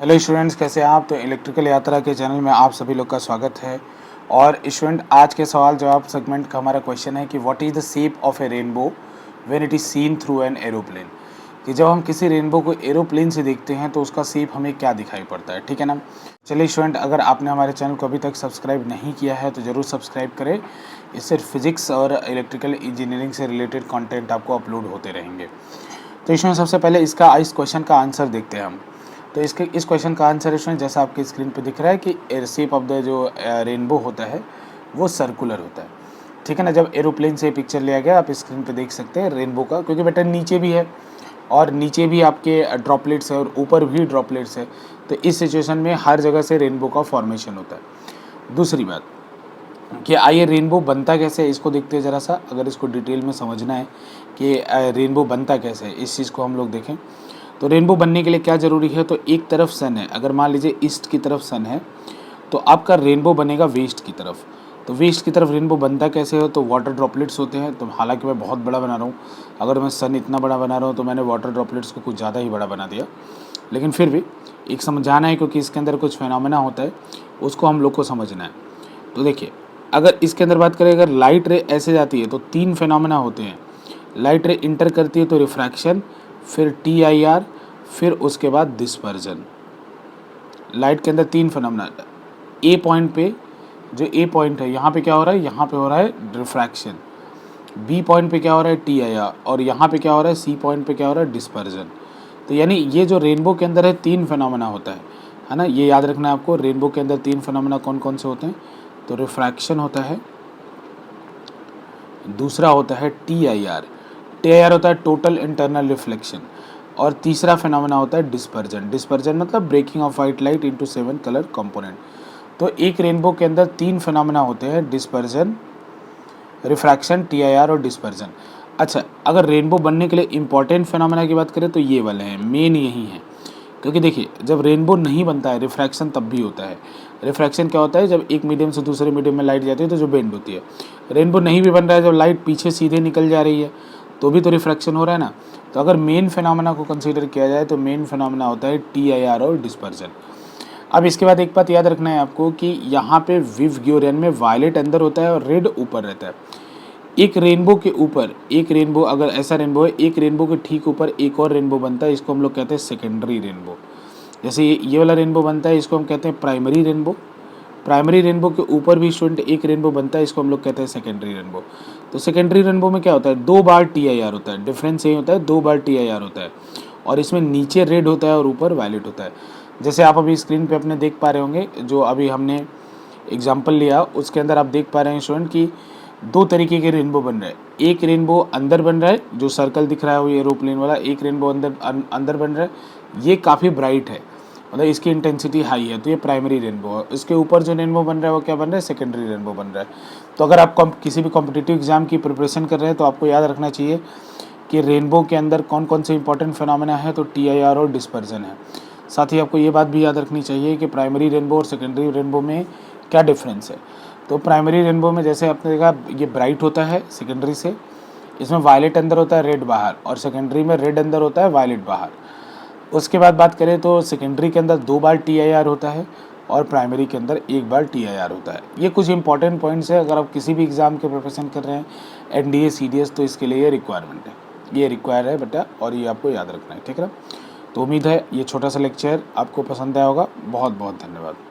Hello students, कैसे हैं आप। तो इलेक्ट्रिकल यात्रा के चैनल में आप सभी लोग का स्वागत है। और स्टूडेंट, आज के सवाल जवाब सेगमेंट का हमारा क्वेश्चन है कि what is the shape of A rainbow when it is seen through an aeroplane. कि जब हम किसी रेनबो को एरोप्लेन से देखते हैं तो उसका शेप हमें क्या दिखाई पड़ता है, ठीक है ना। चलिए स्टूडेंट, अगर आपने हमारे चैनल को अभी तक सब्सक्राइब नहीं किया है तो ज़रूर सब्सक्राइब करें। इससे फिजिक्स और इलेक्ट्रिकल इंजीनियरिंग से रिलेटेड कॉन्टेंट आपको अपलोड होते रहेंगे। तो इसमें सबसे पहले इस क्वेश्चन का आंसर देखते हैं हम। तो इस क्वेश्चन का आंसर इसमें जैसा आपकी स्क्रीन पे दिख रहा है कि शेप ऑफ द जो रेनबो होता है वो सर्कुलर होता है, ठीक है ना। जब एरोप्लेन से पिक्चर लिया गया, आप स्क्रीन पे देख सकते हैं रेनबो का, क्योंकि बेटा नीचे भी है और नीचे भी आपके ड्रॉपलेट्स है और ऊपर भी ड्रॉपलेट्स है। तो इस सिचुएशन में हर जगह से रेनबो का फॉर्मेशन होता है। दूसरी बात कि आइए रेनबो बनता कैसे है इसको देखते हैं ज़रा सा। अगर इसको डिटेल में समझना है कि रेनबो बनता कैसे है, इस चीज़ को हम लोग देखें। तो रेनबो बनने के लिए क्या ज़रूरी है, तो एक तरफ सन है, अगर मान लीजिए ईस्ट की तरफ सन है तो आपका रेनबो बनेगा वेस्ट की तरफ। तो वेस्ट की तरफ रेनबो बनता कैसे हो, तो वाटर ड्रॉपलेट्स होते हैं। तो हालांकि मैं बहुत बड़ा बना रहा हूँ, अगर मैं सन इतना बड़ा बना रहा हूँ तो मैंने वाटर ड्रॉपलेट्स को कुछ ज़्यादा ही बड़ा बना दिया, लेकिन फिर भी एक समझाना है क्योंकि इसके अंदर कुछ फिनोमेना होता है, उसको हम लोग को समझना है। तो देखिए, अगर इसके अंदर बात करें, अगर लाइट रे ऐसे जाती है तो तीन फिनोमेना होते हैं। लाइट रे इंटर करती है तो रिफ्रैक्शन, फिर TIR, फिर उसके बाद डिस्पर्जन। लाइट के अंदर तीन फिनोमेना। ए पॉइंट पे, जो ए पॉइंट है यहाँ पे क्या हो रहा है, यहाँ पे हो रहा है रिफ्रैक्शन। बी पॉइंट पे क्या हो रहा है, TIR, और यहाँ पे क्या हो रहा है, सी पॉइंट पे क्या हो रहा है, डिस्पर्जन। तो यानी ये जो रेनबो के अंदर है तीन फिनोमेना होता है ना। ये याद रखना है आपको। रेनबो के अंदर तीन फिनोमेना कौन कौन से होते हैं, तो रिफ्रैक्शन होता है, दूसरा होता है TIR। TIR होता है टोटल इंटरनल रिफ्लेक्शन। और तीसरा फिनोमेना होता है डिस्पर्जन। डिस्पर्जन मतलब breaking of white light into 7 colour component. तो एक रेनबो के अंदर तीन फिनोमेना होते हैं, डिस्पर्जन, रिफ्रैक्शन, TIR और डिस्पर्जन। अच्छा, अगर रेनबो बनने के लिए इंपॉर्टेंट फिनोमेना की बात करें तो ये वाले हैं, मेन यही है। क्योंकि देखिए, जब रेनबो नहीं बनता है, रिफ्रैक्शन तब भी होता है। रिफ्रैक्शन क्या होता है, जब एक मीडियम से दूसरे मीडियम में लाइट जाती है तो जो बेंड होती है। रेनबो नहीं भी बन रहा है, जब लाइट पीछे सीधे निकल जा रही है तो भी तो रिफ्रैक्शन हो रहा है ना। तो अगर मेन फिनोमेना को कंसीडर किया जाए तो मेन फिनोमेना होता है TIR और डिस्पर्जन। अब इसके बाद एक बात याद रखना है आपको कि यहाँ पे विवग्योरियन में वायलेट अंदर होता है और रेड ऊपर रहता है। एक रेनबो के ऊपर, एक रेनबो अगर ऐसा रेनबो है, एक रेनबो के ठीक ऊपर एक और रेनबो बनता है, इसको हम लोग कहते हैं सेकेंडरी रेनबो। जैसे ये वाला रेनबो बनता है, इसको हम कहते हैं प्राइमरी रेनबो। प्राइमरी रेनबो के ऊपर भी स्टूडेंट एक रेनबो बनता है, इसको हम लोग कहते हैं सेकेंडरी रेनबो। तो सेकेंडरी रेनबो में क्या होता है, दो बार TIR होता है। डिफरेंस यही होता है, दो बार TIR होता है और इसमें नीचे रेड होता है और ऊपर वायलेट होता है। जैसे आप अभी स्क्रीन पे अपने देख पा रहे होंगे, जो अभी हमने एग्जाम्पल लिया उसके अंदर आप देख पा रहे हैं स्टूडेंट कि दो तरीके के रेनबो बन रहे हैं। एक रेनबो अंदर बन रहा है, जो सर्कल दिख रहा है वो एरोप्लेन वाला। एक रेनबो अंदर बन रहा है, ये काफ़ी ब्राइट है, मतलब इसकी इंटेंसिटी हाई है, तो ये प्राइमरी रेनबो है। इसके ऊपर जो रेनबो बन रहा है वो क्या बन रहा है, सेकेंडरी रेनबो बन रहा है। तो अगर आप किसी भी कॉम्पिटिटिव एग्जाम की प्रिपरेशन कर रहे हैं तो आपको याद रखना चाहिए कि रेनबो के अंदर कौन कौन से इंपॉर्टेंट फिनोमेना है, तो TIR और डिस्पर्जन है। साथ ही आपको ये बात भी याद रखनी चाहिए कि प्राइमरी रेनबो और सेकेंडरी रेनबो में क्या डिफरेंस है। तो प्राइमरी रेनबो में जैसे आपने देखा, ये ब्राइट होता है सेकेंडरी से, इसमें वायलेट अंदर होता है, रेड बाहर, और सेकेंडरी में रेड अंदर होता है, वायलेट बाहर। उसके बाद बात करें तो सेकेंडरी के अंदर दो बार TIR होता है और प्राइमरी के अंदर एक बार TIR होता है। ये कुछ इंपॉर्टेंट पॉइंट्स है, अगर आप किसी भी एग्ज़ाम के प्रिपरेशन कर रहे हैं, NDA CDS, तो इसके लिए ये रिक्वायरमेंट है, ये रिक्वायर है बेटा, और ये आपको याद रखना है, ठीक है ना। तो उम्मीद है ये छोटा सा लेक्चर आपको पसंद आया होगा। बहुत बहुत धन्यवाद।